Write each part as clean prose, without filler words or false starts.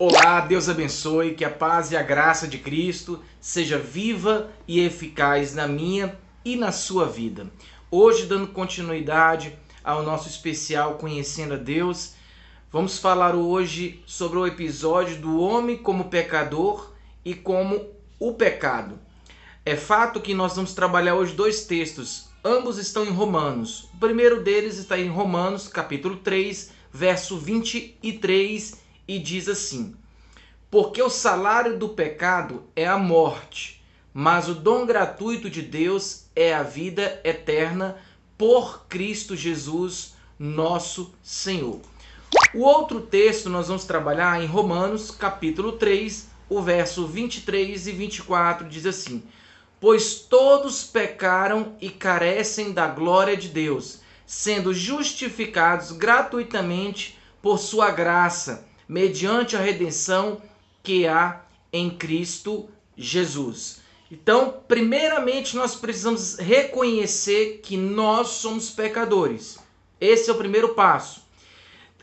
Olá, Deus abençoe, que a paz e a graça de Cristo seja viva e eficaz na minha e na sua vida. Hoje, dando continuidade ao nosso especial Conhecendo a Deus, vamos falar hoje sobre o episódio do homem como pecador e como o pecado. É fato que nós vamos trabalhar hoje dois textos, ambos estão em Romanos. O primeiro deles está em Romanos, capítulo 3, verso 23, e diz assim: porque o salário do pecado é a morte, mas o dom gratuito de Deus é a vida eterna por Cristo Jesus, nosso Senhor. O outro texto nós vamos trabalhar em Romanos, capítulo 3, o verso 23 e 24, diz assim: pois todos pecaram e carecem da glória de Deus, sendo justificados gratuitamente por sua graça, mediante a redenção que há em Cristo Jesus. Então, primeiramente, nós precisamos reconhecer que nós somos pecadores. Esse é o primeiro passo.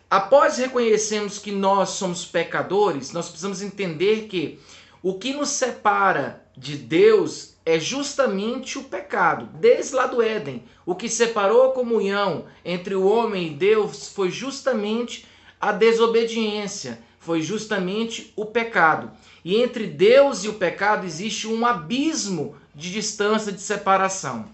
Após reconhecermos que nós somos pecadores, nós precisamos entender que o que nos separa de Deus é justamente o pecado. Desde lá do Éden, o que separou a comunhão entre o homem e Deus foi justamente a desobediência, foi justamente o pecado. E entre Deus e o pecado existe um abismo de distância, de separação.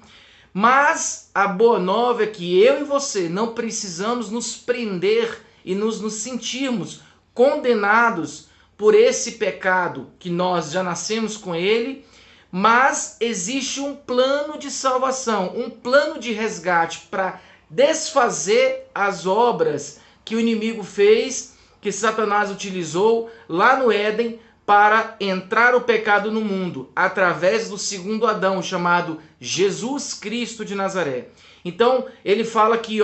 Mas a boa nova é que eu e você não precisamos nos prender e nos sentirmos condenados por esse pecado, que nós já nascemos com ele, mas existe um plano de salvação, um plano de resgate para desfazer as obras que o inimigo fez, que Satanás utilizou lá no Éden para entrar o pecado no mundo, através do segundo Adão, chamado Jesus Cristo de Nazaré. Então, ele fala aqui,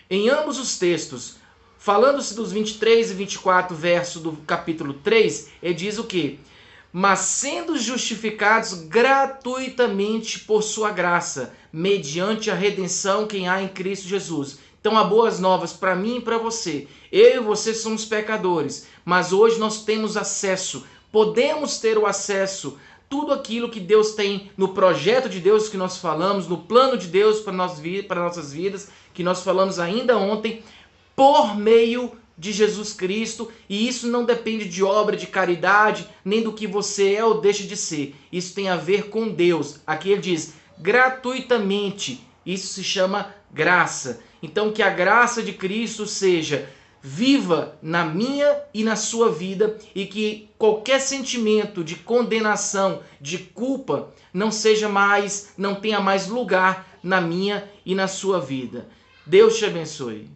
em ambos os textos, falando-se dos 23 e 24 versos do capítulo 3, ele diz o quê? Mas sendo justificados gratuitamente por sua graça, mediante a redenção que há em Cristo Jesus. Então, há boas novas para mim e para você. Eu e você somos pecadores, mas hoje nós temos acesso, podemos ter o acesso, tudo aquilo que Deus tem no projeto de Deus que nós falamos, no plano de Deus para nossas vidas, que nós falamos ainda ontem, por meio de Jesus Cristo, e isso não depende de obra de caridade, nem do que você é ou deixa de ser. Isso tem a ver com Deus. Aqui ele diz, gratuitamente, isso se chama graça. Então que a graça de Cristo seja viva na minha e na sua vida, e que qualquer sentimento de condenação, de culpa, não tenha mais lugar na minha e na sua vida. Deus te abençoe.